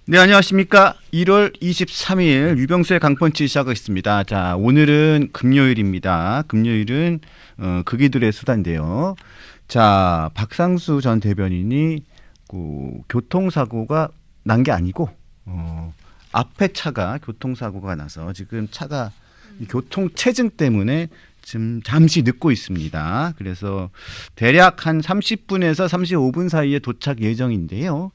네, 안녕하십니까. 1월 23일 유병수의 강펀치 시작하겠습니다. 자, 오늘은 금요일입니다. 금요일은 극이들의 수다인데요. 자, 박상수 전 대변인이 교통사고가 난 게 아니고 앞에 차가 교통사고가 나서 지금 차가 교통체증 때문에 지금 잠시 늦고 있습니다. 그래서 대략 한 30분에서 35분 사이에 도착 예정인데요.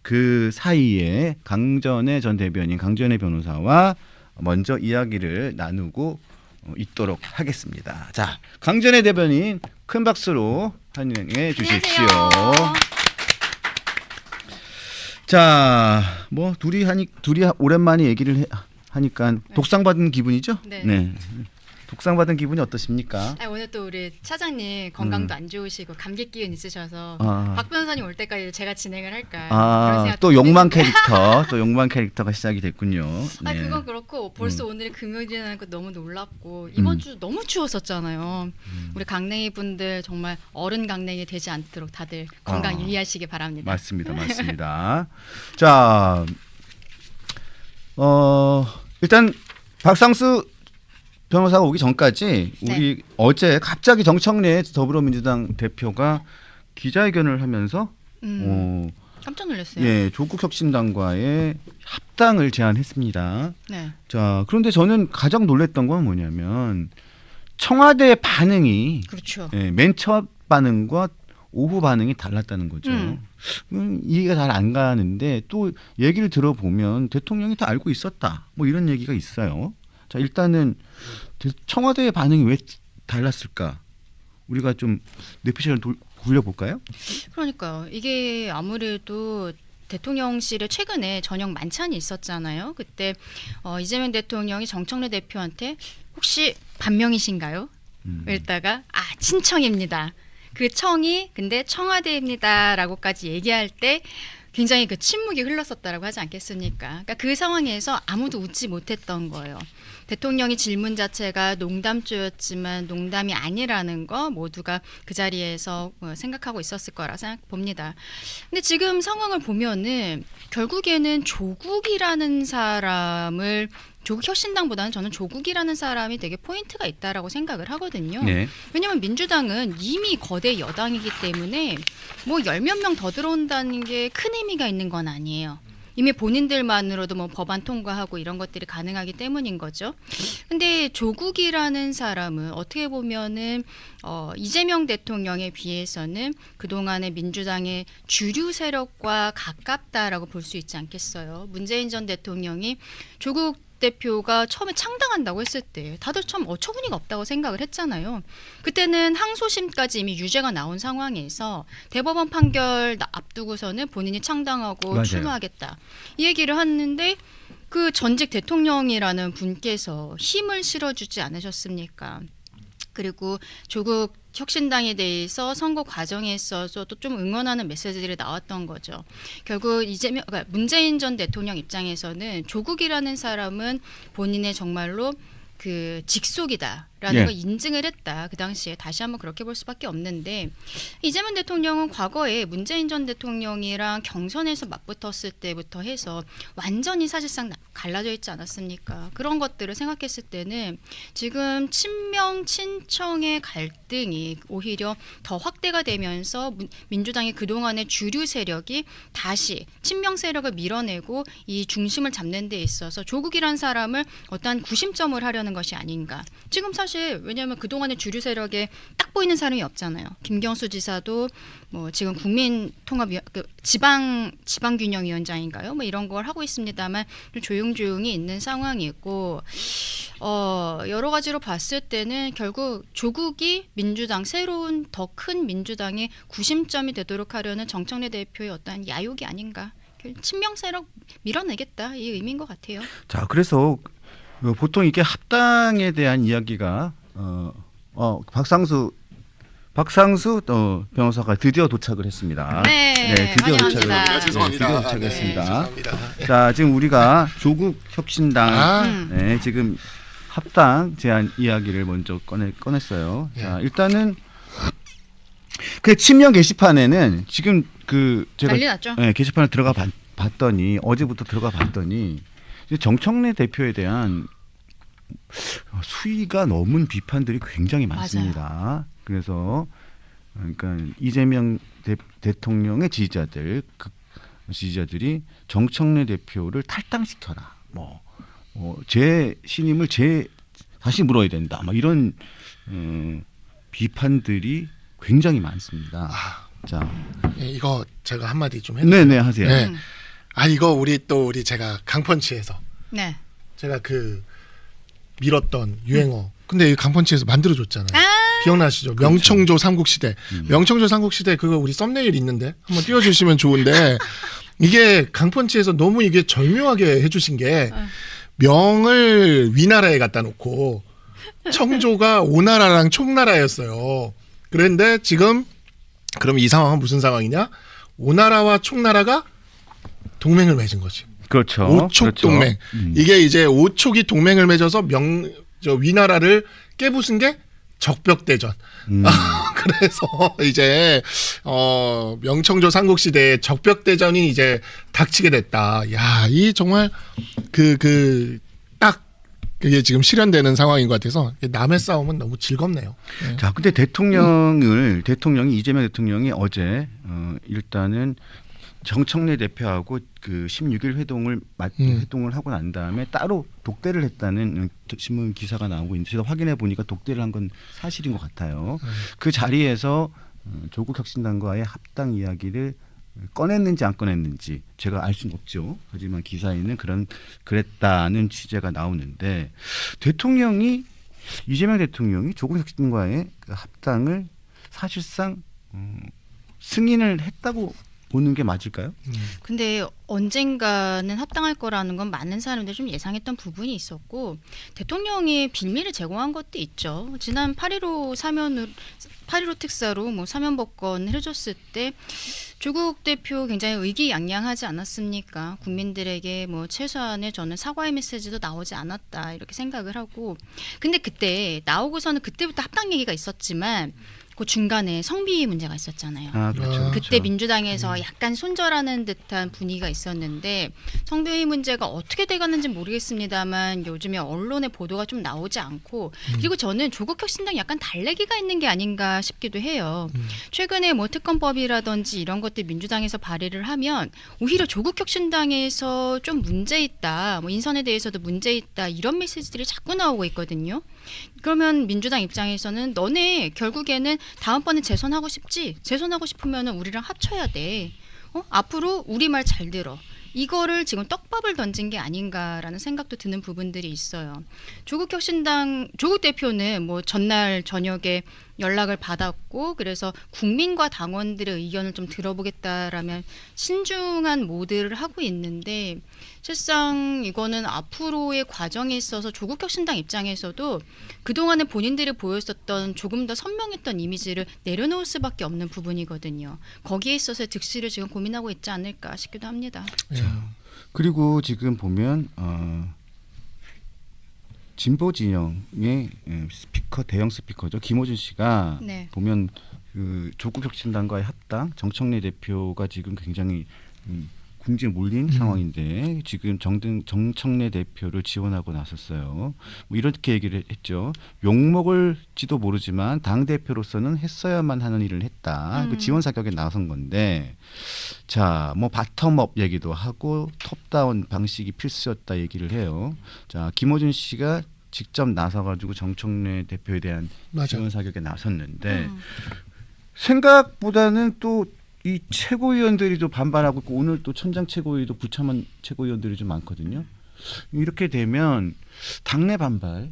그 사이에 강전의 전 대변인 강전의 변호사와 먼저 이야기를 나누고 있도록 하겠습니다. 자, 강전의 대변인 큰 박수로 환영해 주십시오. 안녕하세요. 자, 뭐 둘이 오랜만에 얘기를 하니까 독상받은 기분이죠? 네. 독상받은 기분이 어떠십니까? 오늘 또 우리 차장님 건강도 안 좋으시고 감기 기운 있으셔서 아. 박 변호사님 올 때까지 제가 진행을 할까 그런 생각 또 욕망 캐릭터, 또 욕망 캐릭터가 시작이 됐군요. 네. 그건 그렇고 벌써 오늘이 금요일이라는 거 너무 놀랍고 이번 주 너무 추웠었잖아요. 우리 강냉이 분들 정말 어른 강냉이 되지 않도록 다들 건강 유의하시기 바랍니다. 맞습니다. 자, 일단 박상수 변호사가 오기 전까지 우리 어제 갑자기 정청래 더불어민주당 대표가 기자회견을 하면서 깜짝 놀랐어요. 예, 조국혁신당과의 합당을 제안했습니다. 네. 자, 그런데 저는 가장 놀랐던 건 뭐냐면 청와대의 반응이 그렇죠. 예, 맨 첫 반응과 오후 반응이 달랐다는 거죠. 이해가 잘 안 가는데 또 얘기를 들어보면 대통령이 다 알고 있었다. 뭐 이런 얘기가 있어요. 자, 일단은 청와대의 반응이 왜 달랐을까? 우리가 좀 뇌피셜을 굴려볼까요? 그러니까요. 이게 아무래도 대통령실에 최근에 저녁 만찬이 있었잖아요. 그때 이재명 대통령이 정청래 대표한테 혹시 반명이신가요? 이랬다가 친청입니다. 그 청이 근데 청와대입니다라고까지 얘기할 때 굉장히 그 침묵이 흘렀었다라고 하지 않겠습니까? 그러니까 그 상황에서 아무도 웃지 못했던 거예요. 대통령이 질문 자체가 농담조였지만 농담이 아니라는 거 모두가 그 자리에서 생각하고 있었을 거라 생각 봅니다. 근데 지금 상황을 보면은 결국에는 조국이라는 사람을 조국혁신당보다는 저는 조국이라는 사람이 되게 포인트가 있다라고 생각을 하거든요. 네. 왜냐하면 민주당은 이미 거대 여당이기 때문에 뭐 10몇 명 더 들어온다는 게 큰 의미가 있는 건 아니에요. 이미 본인들만으로도 뭐 법안 통과하고 이런 것들이 가능하기 때문인 거죠. 근데 조국이라는 사람은 어떻게 보면은 이재명 대통령에 비해서는 그동안의 민주당의 주류 세력과 가깝다라고 볼 수 있지 않겠어요. 문재인 전 대통령이 조국 대표가 처음에 창당한다고 했을 때 다들 참 어처구니가 없다고 생각을 했잖아요. 그때는 항소심까지 이미 유죄가 나온 상황에서 대법원 판결 앞두고서는 본인이 창당하고 맞아요. 출마하겠다 이 얘기를 했는데 그 전직 대통령이라는 분께서 힘을 실어주지 않으셨습니까? 그리고 조국 혁신당에 대해서 선거 과정에 있어서도 좀 응원하는 메시지들이 나왔던 거죠. 결국 그러니까 문재인 전 대통령 입장에서는 조국이라는 사람은 본인의 정말로 그 직속이다라는 걸 인증을 했다. 그 당시에 다시 한번 그렇게 볼 수밖에 없는데 이재명 대통령은 과거에 문재인 전 대통령이랑 경선에서 맞붙었을 때부터 해서 완전히 사실상 갈라져 있지 않았습니까? 그런 것들을 생각했을 때는 지금 친명 친청의 갈등이 오히려 더 확대가 되면서 민주당의 그동안의 주류 세력이 다시 친명 세력을 밀어내고 이 중심을 잡는 데 있어서 조국이란 사람을 어떠한 구심점을 하려는 것이 아닌가. 지금 사실 왜냐하면 그동안의 주류 세력에 딱 보이는 사람이 없잖아요. 김경수 지사도 뭐 지금 국민통합 지방균형위원장인가요? 뭐 이런 걸 하고 있습니다만 좀 조용조용히 있는 상황이고 여러 가지로 봤을 때는 결국 조국이 민주당 새로운 더 큰 민주당의 구심점이 되도록 하려는 정청래 대표의 어떠한 야욕이 아닌가. 친명 세력 밀어내겠다 이 의미인 것 같아요. 자, 그래서 보통 이게 합당에 대한 이야기가 박상수 변호사가 드디어 도착을 했습니다. 네, 드디어 환영합니다. 드디어 도착했습니다. 죄송합니다. 자, 지금 우리가 조국 혁신당 지금 합당 제안 이야기를 먼저 꺼냈어요. 자, 일단은 그 친명 게시판에는 지금 제가 난리 났죠? 게시판에 들어가 봤더니 어제부터 들어가 봤더니 이제 정청래 대표에 대한 수위가 넘은 비판들이 굉장히 많습니다. 그래서 그러니까 이재명 대통령의 지지자들이 정청래 대표를 탈당시켜라. 제 신임을 다시 물어야 된다. 이런 비판들이 굉장히 많습니다. 자, 이거 제가 한마디 좀 해도 네네 하세요. 네. 이거 우리 제가 강펀치에서 네. 제가 밀었던 유행어. 근데 이 강펀치에서 만들어줬잖아요. 기억나시죠? 그렇죠. 명청조 삼국시대. 명청조 삼국시대 그거 우리 썸네일 있는데 한번 띄워주시면 좋은데 이게 강펀치에서 너무 이게 절묘하게 해주신 게 명을 위나라에 갖다 놓고 청조가 오나라랑 총나라였어요. 그런데 지금 그럼 이 상황은 무슨 상황이냐? 오나라와 총나라가 동맹을 맺은 거지. 그렇죠. 오촉 그렇죠. 동맹. 이게 이제 오촉이 동맹을 맺어서 위나라를 깨부순 게 적벽대전. 그래서 이제 명청조 삼국시대에 적벽대전이 이제 닥치게 됐다. 야, 이 정말 딱 그게 지금 실현되는 상황인 것 같아서 남의 싸움은 너무 즐겁네요. 네. 자, 근데 이재명 대통령이 어제 일단은 정청래 대표하고 16일 회동을 하고 난 다음에 따로 독대를 했다는 신문 기사가 나오고 있는데 제가 확인해 보니까 독대를 한 건 사실인 것 같아요. 그 자리에서 조국 혁신당과의 합당 이야기를 꺼냈는지 안 꺼냈는지 제가 알 수는 없죠. 하지만 기사에는 그랬다는 취재가 나오는데 이재명 대통령이 조국 혁신과의 그 합당을 사실상 승인을 했다고 보는 게 맞을까요? 근데 언젠가는 합당할 거라는 건 많은 사람들이 좀 예상했던 부분이 있었고 대통령이 빌미를 제공한 것도 있죠. 지난 8.15 특사로 사면복권 해줬을 때 조국 대표 굉장히 의기양양하지 않았습니까? 국민들에게 최소한의 저는 사과의 메시지도 나오지 않았다 이렇게 생각을 하고 근데 그때 나오고서는 그때부터 합당 얘기가 있었지만 그 중간에 성비 문제가 있었잖아요. 그렇죠. 그때 그렇죠. 민주당에서 약간 손절하는 듯한 분위기가 있었는데 성비 문제가 어떻게 돼가는지 모르겠습니다만 요즘에 언론의 보도가 좀 나오지 않고 그리고 저는 조국 혁신당 약간 달래기가 있는 게 아닌가 싶기도 해요. 최근에 특검법이라든지 이런 것들 민주당에서 발의를 하면 오히려 조국 혁신당에서 좀 문제 있다, 인선에 대해서도 문제 있다 이런 메시지들이 자꾸 나오고 있거든요. 그러면 민주당 입장에서는 너네 결국에는 다음번에 재선하고 싶지? 재선하고 싶으면 우리랑 합쳐야 돼. 앞으로 우리 말 잘 들어. 이거를 지금 떡밥을 던진 게 아닌가라는 생각도 드는 부분들이 있어요. 조국 대표는 전날 저녁에 연락을 받았고 그래서 국민과 당원들의 의견을 좀 들어보겠다라면 신중한 모드를 하고 있는데 실상 이거는 앞으로의 과정에 있어서 조국 혁신당 입장에서도 그동안에 본인들이 보였었던 조금 더 선명했던 이미지를 내려놓을 수밖에 없는 부분이거든요. 거기에 있어서 득실을 지금 고민하고 있지 않을까 싶기도 합니다. 그리고 지금 보면 진보 진영의 대형 스피커죠. 김어준 씨가 네. 보면 조국 혁신당과의 합당, 정청래 대표가 지금 굉장히 궁지에 몰린 상황인데 지금 정청래 대표를 지원하고 나섰어요. 이렇게 얘기를 했죠. 욕먹을지도 모르지만 당 대표로서는 했어야만 하는 일을 했다. 그 지원 사격에 나선 건데, 자, 바텀업 얘기도 하고 톱다운 방식이 필수였다 얘기를 해요. 자, 김어준 씨가 직접 나서가지고 정청래 대표에 대한 지원 사격에 나섰는데 생각보다는 또 이 최고위원들이 좀 반발하고 있고 오늘 또 천장 최고위도 부참한 최고위원들이 좀 많거든요. 이렇게 되면 당내 반발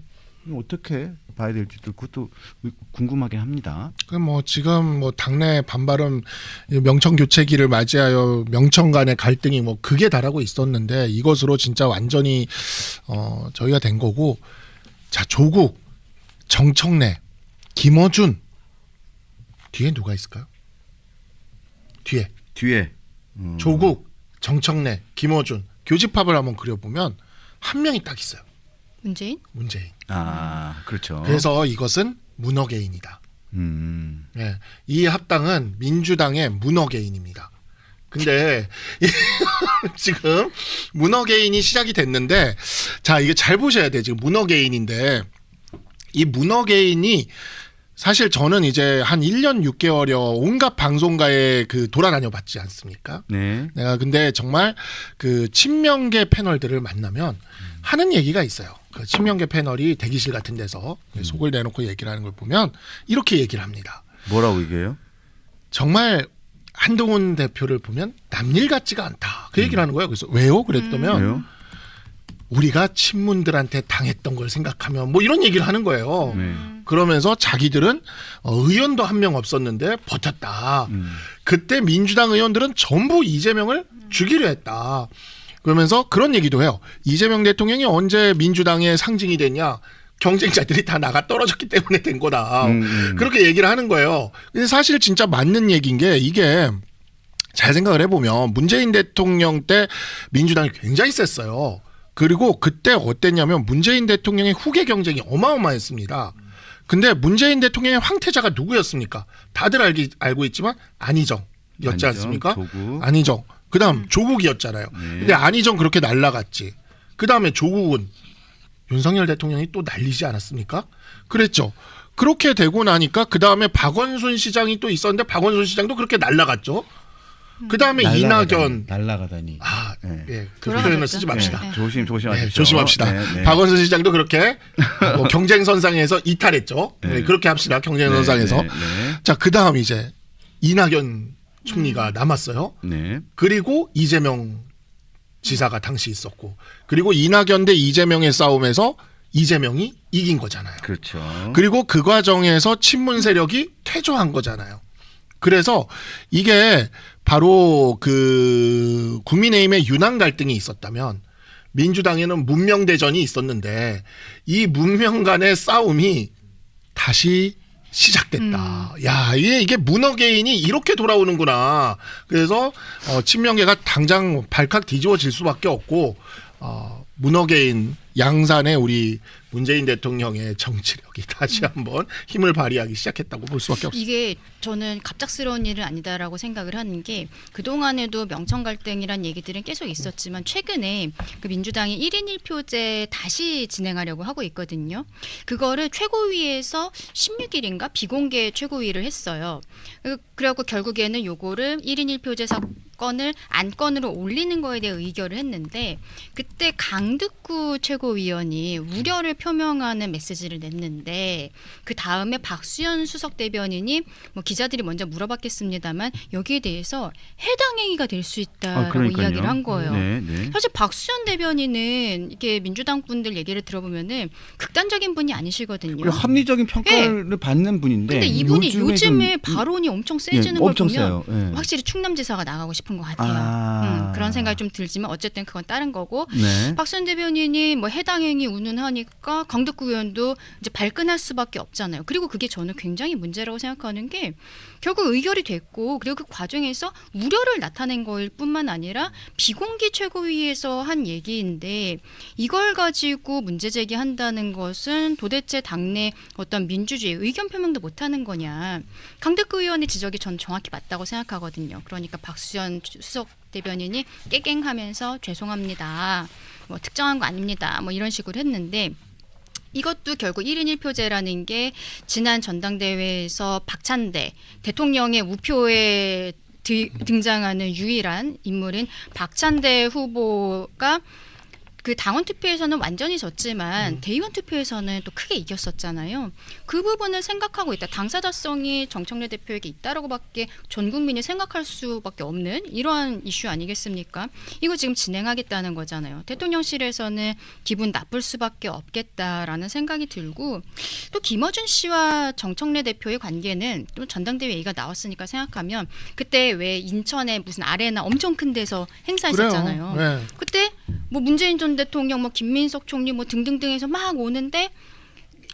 어떻게 봐야 될지도 그것도 궁금하긴 합니다. 지금 당내 반발은 명청 교체기를 맞이하여 명청 간의 갈등이 극에 달하고 있었는데 이것으로 진짜 완전히 저희가 된 거고 자 조국, 정청래, 김어준 뒤에 누가 있을까요? 뒤에 조국, 정청래, 김어준 교집합을 한번 그려보면 한 명이 딱 있어요. 문재인. 그렇죠. 그래서 이것은 문어게인이다. 네, 이 합당은 민주당의 문어게인입니다. 근데 지금 문어게인이 시작이 됐는데 자 이게 잘 보셔야 돼요. 지금 문어게인인데 이 문어게인이 사실 저는 이제 한 1년 6개월여 온갖 방송가에 그 돌아다녀 봤지 않습니까? 네. 내가 근데 정말 그 친명계 패널들을 만나면 하는 얘기가 있어요. 그 친명계 패널이 대기실 같은 데서 속을 내놓고 얘기를 하는 걸 보면 이렇게 얘기를 합니다. 뭐라고 얘기해요? 정말 한동훈 대표를 보면 남일 같지가 않다. 그 얘기를 하는 거예요. 그래서 왜요? 그랬더면 왜요? 우리가 친문들한테 당했던 걸 생각하면 뭐 이런 얘기를 하는 거예요. 네. 그러면서 자기들은 의원도 한 명 없었는데 버텼다. 그때 민주당 의원들은 전부 이재명을 죽이려 했다. 그러면서 그런 얘기도 해요. 이재명 대통령이 언제 민주당의 상징이 됐냐? 경쟁자들이 다 나가 떨어졌기 때문에 된 거다. 그렇게 얘기를 하는 거예요. 근데 사실 진짜 맞는 얘기인 게 이게 잘 생각을 해보면 문재인 대통령 때 민주당이 굉장히 셌어요. 그리고 그때 어땠냐면 문재인 대통령의 후계 경쟁이 어마어마했습니다. 근데 문재인 대통령의 황태자가 누구였습니까? 다들 알고 있지만 안희정이었지 않습니까? 조국. 안희정. 그다음 조국이었잖아요. 근데 안희정 그렇게 날라갔지. 그다음에 조국은 윤석열 대통령이 또 날리지 않았습니까? 그랬죠. 그렇게 되고 나니까 그다음에 박원순 시장이 또 있었는데 박원순 시장도 그렇게 날라갔죠. 그다음에 이낙연 날라가다니. 예, 그 표현을 쓰지 맙시다. 네. 조심하십시오. 네, 조심합시다. 네. 박원순 시장도 그렇게 경쟁선상에서 이탈했죠. 네, 그렇게 합시다. 경쟁선상에서. 네. 자, 그다음 이제 이낙연 총리가 남았어요. 네. 그리고 이재명 지사가 당시 있었고, 그리고 이낙연 대 이재명의 싸움에서 이재명이 이긴 거잖아요. 그렇죠. 그리고 그 과정에서 친문 세력이 퇴조한 거잖아요. 그래서 이게 바로 그 국민의힘의 윤한 갈등이 있었다면 민주당에는 문명대전이 있었는데 이 문명 간의 싸움이 다시 시작됐다. 야, 이게 문어게인이 이렇게 돌아오는구나. 그래서 친명계가 당장 발칵 뒤집어질 수밖에 없고 문어게인 양산의 우리 문재인 대통령의 정치력이 다시 한번 힘을 발휘하기 시작했다고 볼 수밖에 없습니다. 이게 저는 갑작스러운 일은 아니다라고 생각을 하는 게 그동안에도 명청 갈등이란 얘기들은 계속 있었지만 최근에 그 민주당이 1인 1표제 다시 진행하려고 하고 있거든요. 그거를 최고위에서 16일인가 비공개 최고위를 했어요. 그래갖고 결국에는 요거를 1인 1표제 사건을 안건으로 올리는 거에 대해 의결을 했는데 그때 강득구 최고위원이 우려를 표명하는 메시지를 냈는데 그 다음에 박수현 수석 대변인이 뭐 기자들이 먼저 물어봤겠습니다만 여기에 대해서 해당 행위가 될 수 있다라고 이야기를 한 거예요. 네. 사실 박수현 대변인은 이게 민주당 분들 얘기를 들어보면은 극단적인 분이 아니시거든요. 그리고 합리적인 평가를 받는 분인데. 근데 이분이 요즘에 좀 발언이 엄청 세지는 걸 엄청 보면 세요. 예. 확실히 충남지사가 나가고 싶은 것 같아요. 그런 생각이 좀 들지만 어쨌든 그건 다른 거고 네. 박수현 대변인이 뭐 해당 행위 운운하니까 강득구 의원도 이제 발끈할 수밖에 없잖아요. 그리고 그게 저는 굉장히 문제라고 생각하는 게 결국 의결이 됐고 그리고 그 과정에서 우려를 나타낸 거일 뿐만 아니라 비공개 최고위에서 한 얘기인데 이걸 가지고 문제 제기한다는 것은 도대체 당내 어떤 민주주의 의견 표명도 못하는 거냐. 강득구 의원의 지적이 전 정확히 맞다고 생각하거든요. 그러니까 박수현 수석 대변인이 깨갱하면서 죄송합니다. 뭐 특정한 거 아닙니다. 뭐 이런 식으로 했는데 이것도 결국 1인 1표제라는 게 지난 전당대회에서 박찬대 대통령의 우표에 등장하는 유일한 인물인 박찬대 후보가 그 당원 투표에서는 완전히 졌지만 대의원 투표에서는 또 크게 이겼었잖아요. 그 부분을 생각하고 있다. 당사자성이 정청래 대표에게 있다라고밖에 전 국민이 생각할 수밖에 없는 이러한 이슈 아니겠습니까? 이거 지금 진행하겠다는 거잖아요. 대통령실에서는 기분 나쁠 수밖에 없겠다라는 생각이 들고 또 김어준 씨와 정청래 대표의 관계는 또 전당대회 얘기가 나왔으니까 생각하면 그때 왜 인천에 무슨 아레나 엄청 큰 데서 행사했었잖아요. 네. 그때 뭐 문재인 전 대통령, 뭐 김민석 총리, 뭐 등등등에서 막 오는데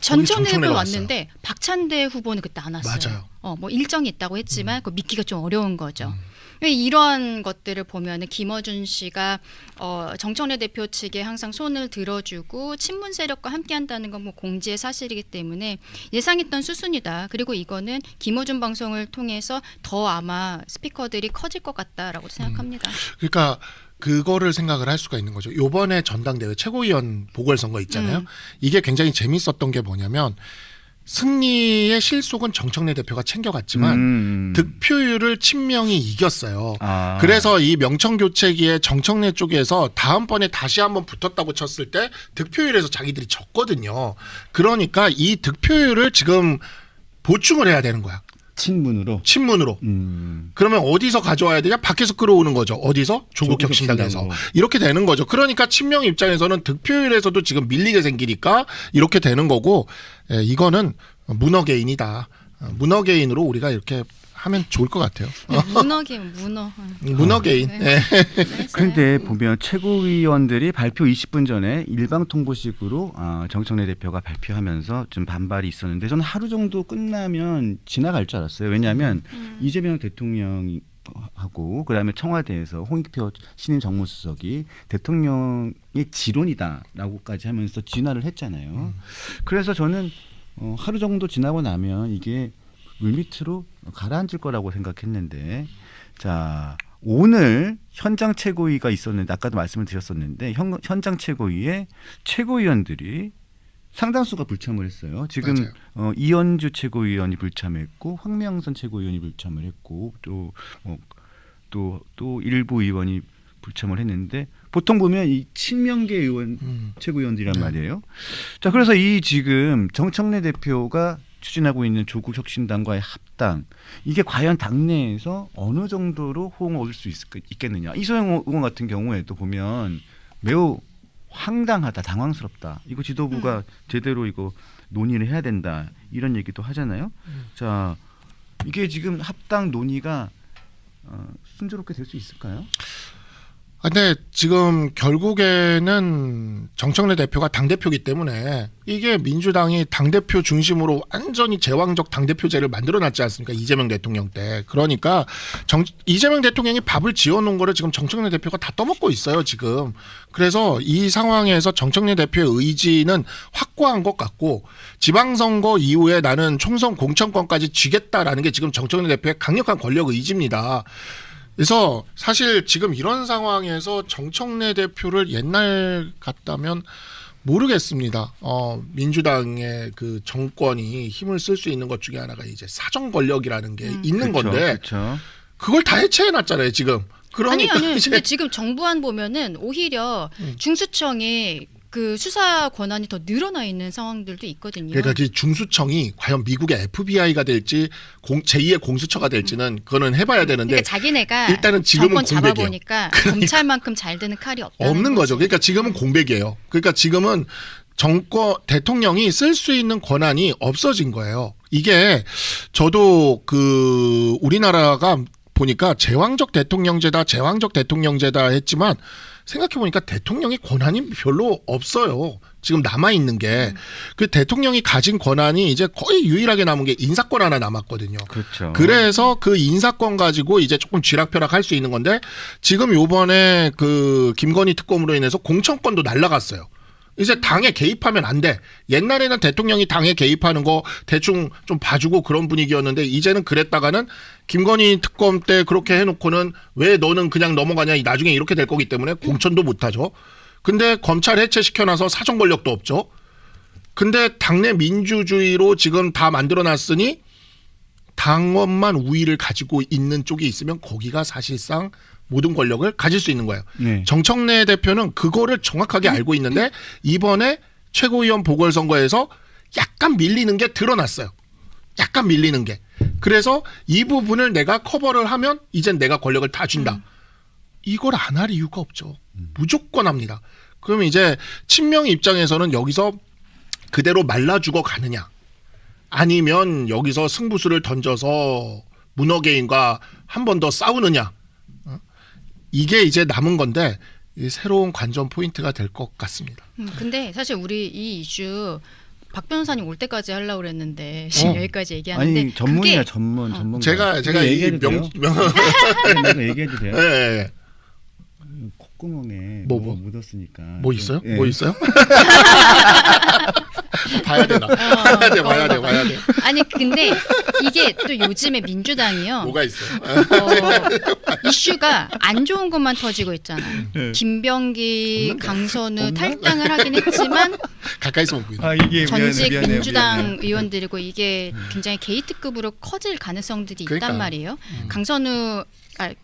전청래가 전청래가 왔는데 박찬대 후보는 그때 안 왔어요. 맞아요. 뭐 일정이 있다고 했지만 그 믿기가 좀 어려운 거죠. 이러한 것들을 보면은 김어준 씨가 정청래 대표 측에 항상 손을 들어주고 친문 세력과 함께한다는 건 뭐 공지의 사실이기 때문에 예상했던 수순이다. 그리고 이거는 김어준 방송을 통해서 더 아마 스피커들이 커질 것 같다라고 생각합니다. 그러니까 그거를 생각을 할 수가 있는 거죠. 요번에 전당대회 최고위원 보궐선거 있잖아요. 이게 굉장히 재밌었던 게 뭐냐면 승리의 실속은 정청래 대표가 챙겨갔지만 득표율을 친명이 이겼어요. 그래서 이 명청교체기에 정청래 쪽에서 다음번에 다시 한번 붙었다고 쳤을 때 득표율에서 자기들이 졌거든요. 그러니까 이 득표율을 지금 보충을 해야 되는 거야. 친문으로. 그러면 어디서 가져와야 되냐? 밖에서 끌어오는 거죠. 어디서? 조국혁신당에서. 이렇게 되는 거죠. 그러니까 친명 입장에서는 득표율에서도 지금 밀리게 생기니까 이렇게 되는 거고, 이거는 문어개인이다. 문어개인으로 우리가 이렇게 하면 좋을 것 같아요. 문어개인. 네. 그런데 보면 최고위원들이 발표 20분 전에 일방 통보식으로 정청래 대표가 발표하면서 좀 반발이 있었는데 저는 하루 정도 끝나면 지나갈 줄 알았어요. 왜냐하면 이재명 대통령하고 그다음에 청와대에서 홍익표 신임 정무수석이 대통령의 지론이다라고까지 하면서 진화를 했잖아요. 그래서 저는 하루 정도 지나고 나면 이게 물밑으로 가라앉을 거라고 생각했는데 자 오늘 현장 최고위가 있었는데 아까도 말씀을 드렸었는데 현장 최고위에 최고위원들이 상당수가 불참을 했어요. 지금 이현주 최고위원이 불참했고 황명선 최고위원이 불참을 했고 또 일부 의원이 불참을 했는데 보통 보면 이 친명계 의원 최고위원들이란 말이에요. 자 그래서 이 지금 정청래 대표가 추진하고 있는 조국혁신당과의 합당 이게 과연 당내에서 어느 정도로 호응을 얻을 수 있겠느냐. 이소영 의원 같은 경우에도 보면 매우 황당하다, 당황스럽다. 이거 지도부가 제대로 이거 논의를 해야 된다. 이런 얘기도 하잖아요. 자 이게 지금 합당 논의가 순조롭게 될 수 있을까요? 근데 지금 결국에는 정청래 대표가 당대표이기 때문에 이게 민주당이 당대표 중심으로 완전히 제왕적 당대표제를 만들어놨지 않습니까? 이재명 대통령 때. 그러니까 이재명 대통령이 밥을 지어놓은 거를 지금 정청래 대표가 다 떠먹고 있어요 지금. 그래서 이 상황에서 정청래 대표의 의지는 확고한 것 같고 지방선거 이후에 나는 총선 공천권까지 쥐겠다라는 게 지금 정청래 대표의 강력한 권력 의지입니다. 그래서 사실 지금 이런 상황에서 정청래 대표를 옛날 같다면 모르겠습니다. 민주당의 그 정권이 힘을 쓸 수 있는 것 중에 하나가 이제 사정 권력이라는 게 있는 건데 그걸 다 해체해놨잖아요 지금. 그러니까 아니 근데 지금 정부안 보면은 오히려 중수청에 그 수사 권한이 더 늘어나 있는 상황들도 있거든요. 그러니까 그 중수청이 과연 미국의 FBI가 될지 제2의 공수처가 될지는 그거는 해봐야 되는데 그러니까 자기네가 일단은 지금은 정권 공백이에요. 잡아보니까 검찰만큼 잘 되는 칼이 없는 거죠. 그러니까 지금은 공백이에요. 그러니까 지금은 대통령이 쓸 수 있는 권한이 없어진 거예요. 이게 저도 그 우리나라가 보니까 제왕적 대통령제다 했지만 생각해보니까 대통령이 권한이 별로 없어요. 지금 남아있는 게. 그 대통령이 가진 권한이 이제 거의 유일하게 남은 게 인사권 하나 남았거든요. 그렇죠. 그래서 그 인사권 가지고 이제 조금 쥐락펴락 할 수 있는 건데 지금 요번에 그 김건희 특검으로 인해서 공천권도 날라갔어요. 이제 당에 개입하면 안 돼. 옛날에는 대통령이 당에 개입하는 거 대충 좀 봐주고 그런 분위기였는데 이제는 그랬다가는 김건희 특검 때 그렇게 해놓고는 왜 너는 그냥 넘어가냐 나중에 이렇게 될 거기 때문에 공천도 못하죠. 근데 검찰 해체시켜놔서 사정 권력도 없죠. 근데 당내 민주주의로 지금 다 만들어놨으니 당원만 우위를 가지고 있는 쪽이 있으면 거기가 사실상 모든 권력을 가질 수 있는 거예요. 네. 정청래 대표는 그거를 정확하게 알고 있는데 이번에 최고위원 보궐선거에서 약간 밀리는 게 드러났어요. 약간 밀리는 게. 그래서 이 부분을 내가 커버를 하면 이젠 내가 권력을 다 준다. 이걸 안 할 이유가 없죠. 무조건 합니다. 그러면 이제 친명 입장에서는 여기서 그대로 말라 죽어 가느냐 아니면 여기서 승부수를 던져서 문어개인과 한 번 더 싸우느냐 이게 이제 남은 건데 새로운 관전 포인트가 될 것 같습니다. 근데 사실 우리 이 이슈 박 변호사님 올 때까지 하려고 그랬는데 지금 여기까지 얘기하는데 아니 전문이야 그게 전문. 제가 이거 이 얘기해도 명 돼요? 내가 얘기해도 돼요? 예. 콧구멍에 뭐? 뭐가 묻었으니까. 뭐 있어요? 예. 뭐 있어요? 봐야 되나? 봐야 돼. 아니 근데 이게 또 요즘에 민주당이요. 뭐가 있어요? 이슈가 안 좋은 것만 터지고 있잖아요. 김병기, 강선우 탈당을 하긴 했지만 가까이서 보고 있는. 아 이게 전직 미안해요. 민주당 의원들이고 이게 굉장히 게이트급으로 커질 가능성들이 그러니까. 있단 말이에요.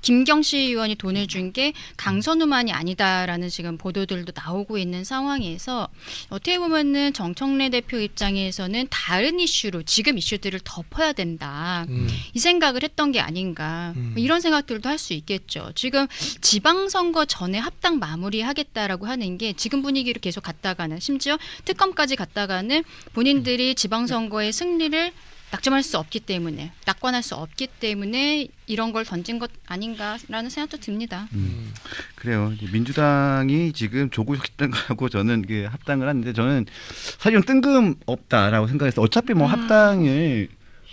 김경시 의원이 돈을 준 게 강선우만이 아니다라는 지금 보도들도 나오고 있는 상황에서 어떻게 보면은 정청래 대표 입장에서는 다른 이슈로 지금 이슈들을 덮어야 된다. 이 생각을 했던 게 아닌가. 뭐 이런 생각들도 할 수 있겠죠. 지금 지방선거 전에 합당 마무리하겠다라고 하는 게 지금 분위기로 계속 갔다가는 심지어 특검까지 갔다가는 본인들이 지방선거의 승리를 낙점할 수 없기 때문에 낙관할 수 없기 때문에 이런 걸 던진 것 아닌가라는 생각도 듭니다. 그래요. 이제 민주당이 지금 조국 혁신당하고 저는 그 합당을 하는데 저는 사실은 뜬금없다라고 생각해서 어차피 뭐 합당을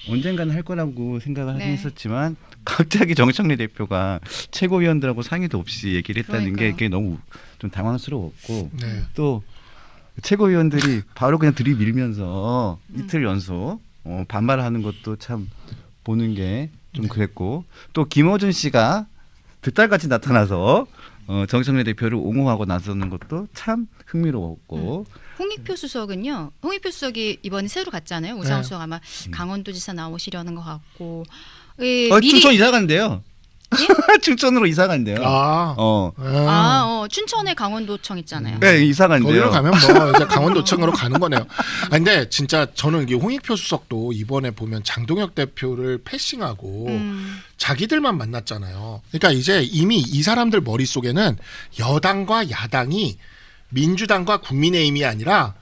언젠가는 할 거라고 생각을 하긴 네. 했었지만 갑자기 정청래 대표가 최고위원들하고 상의도 없이 얘기를 했다는 게 그러니까요. 그게 너무 좀 당황스러웠고 네. 또 최고위원들이 바로 그냥 들이밀면서 이틀 연속 반발하는 것도 참 보는 게 좀 그랬고 또 김어준 씨가 득달같이 나타나서 정청래 대표를 옹호하고 나서는 것도 참 흥미로웠고 홍익표 수석은요. 홍익표 수석이 이번에 새로 갔잖아요. 우상호 네. 수석 아마 강원도지사 나오시려는 것 같고 춘천 이사 간대요. 춘천으로 이사 간대요. 춘천에 강원도청 있잖아요. 네, 이사 간대요. 거기로 가면 뭐 이제 강원도청으로 가는 거네요. 근데 진짜 저는 이게 홍익표 수석도 이번에 보면 장동혁 대표를 패싱하고 자기들만 만났잖아요. 그러니까 이제 이미 이 사람들 머릿속에는 여당과 야당이 민주당과 국민의힘이 아니라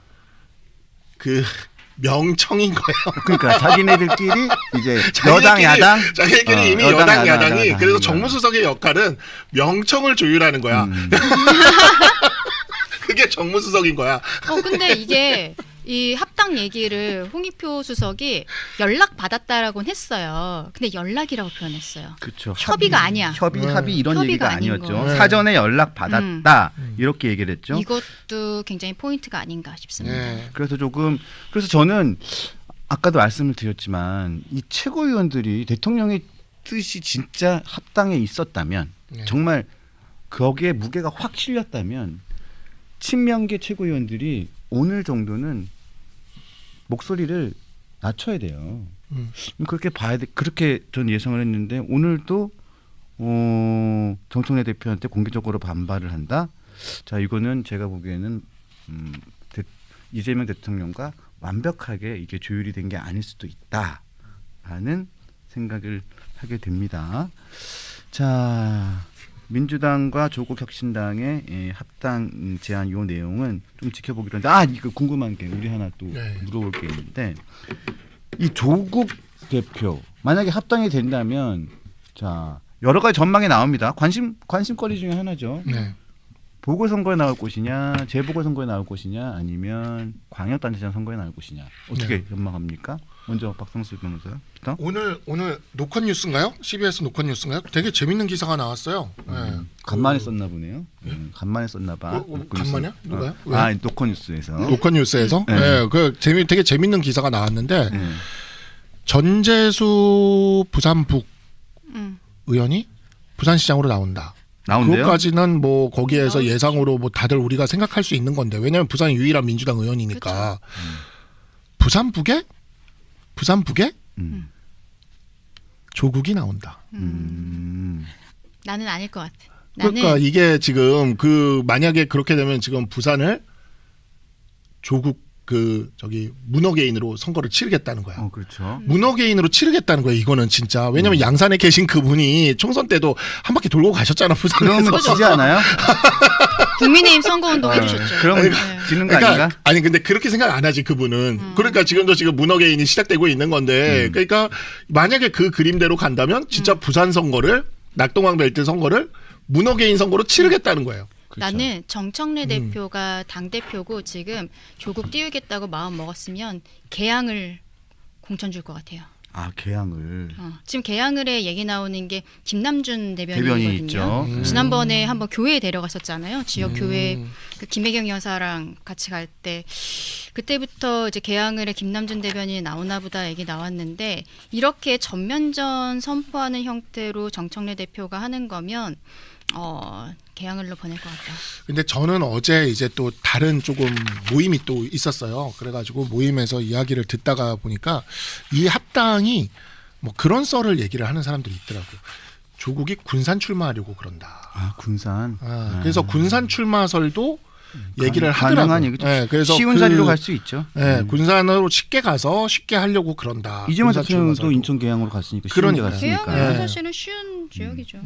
그 명청인 거예요. 그러니까 자기네들끼리 이제 여당 야당 자기들끼리 이미 여당 야당이 그래서 정무수석의 역할은 명청을 조율하는 거야. 그게 정무수석인 거야. 근데 이게 이 합당 얘기를 홍익표 수석이 연락 받았다라고는 했어요. 근데 연락이라고 표현했어요. 그렇죠. 협의가 아니야. 합의 이런 협의가 얘기가 아닌 아니었죠. 거. 사전에 연락 받았다 이렇게 얘기를 했죠. 이것도 굉장히 포인트가 아닌가 싶습니다. 네. 그래서 저는 아까도 말씀을 드렸지만 이 최고위원들이 대통령의 뜻이 진짜 합당에 있었다면 정말 거기에 무게가 확 실렸다면 친명계 최고위원들이 오늘 정도는 목소리를 낮춰야 돼요. 그렇게 봐야 돼. 그렇게 전 예상을 했는데 오늘도 정청래 대표한테 공개적으로 반발을 한다. 자, 이거는 제가 보기에는 이재명 대통령과 완벽하게 이게 조율이 된 게 아닐 수도 있다라는 생각을 하게 됩니다. 자, 민주당과 조국혁신당의 합당 제안 요 내용은 좀 지켜보기로 했는데 이거 궁금한 게 우리 하나 또 물어볼 게 있는데 이 조국 대표 만약에 합당이 된다면 자 여러 가지 전망이 나옵니다. 관심거리 중에 하나죠. 네. 보궐선거에 나올 것이냐, 재보궐선거에 나올 것이냐, 아니면 광역단체장 선거에 나올 것이냐. 어떻게 전망합니까? 먼저 박성수 변호사부터. 오늘 노컷 뉴스인가요? CBS 노컷 뉴스인가요? 되게 재밌는 기사가 나왔어요. 간만에 썼나 보네요. 간만에 썼나 봐. 간만이야? 누가요? 왜? 노컷 뉴스에서. 노컷 뉴스에서? 네. 되게 재밌는 기사가 나왔는데 전재수 부산북 의원이 부산시장으로 나온다. 나온대요? 그것까지는 뭐 거기에서 예상으로 뭐 다들 우리가 생각할 수 있는 건데 왜냐하면 부산이 유일한 민주당 의원이니까 부산북에 조국이 나온다. 나는 아닐 것 같아. 그러니까 이게 지금 만약에 그렇게 되면 지금 부산을 조국 문어게인으로 선거를 치르겠다는 거야. 그렇죠. 문어게인으로 치르겠다는 거야. 이거는 진짜. 왜냐면 양산에 계신 그분이 총선 때도 한 바퀴 돌고 가셨잖아. 부산에서. 그러면 지지 않아요? 국민의힘 선거운동 해주셨죠. 그럼 지는 거 아닌가? 아니 근데 그렇게 생각 안 하지 그분은. 그러니까 지금 문어게인이 시작되고 있는 건데 그러니까 만약에 그 그림대로 간다면 진짜 부산 선거를 낙동강 벨트 선거를 문어게인 선거로 치르겠다는 거예요. 그렇죠. 나는 정청래 대표가 당 대표고 지금 조국 띄우겠다고 마음 먹었으면 개항을 공천 줄 것 같아요. 아 개항을 지금 개항을에 얘기 나오는 게 김남준 대변인 대변인이거든요. 있죠. 지난번에 한번 교회에 데려갔었잖아요. 지역 교회 그 김혜경 여사랑 같이 갈 때 그때부터 이제 개항을에 김남준 대변인이 나오나 보다 얘기 나왔는데 이렇게 전면전 선포하는 형태로 정청래 대표가 하는 거면 개항을로 보낼 것 같다. 근데 저는 어제 이제 또 다른 조금 모임이 또 있었어요. 그래가지고 모임에서 이야기를 듣다가 보니까 이 합당이 뭐 그런 썰을 얘기를 하는 사람들이 있더라고요. 조국이 군산 출마하려고 그런다. 아 군산. 그래서 군산 출마설도 얘기를 가능한 하더라고요. 얘기죠. 네, 그래서 쉬운 자리로 갈 수 있죠. 군산으로 쉽게 가서 쉽게 하려고 그런다. 이재명 군산 대통령도 출마설도. 인천 계양으으로 갔으니까 쉬운 데 그러니까요. 갔으니까. 개항은 네. 사실은 쉬운 지역이죠.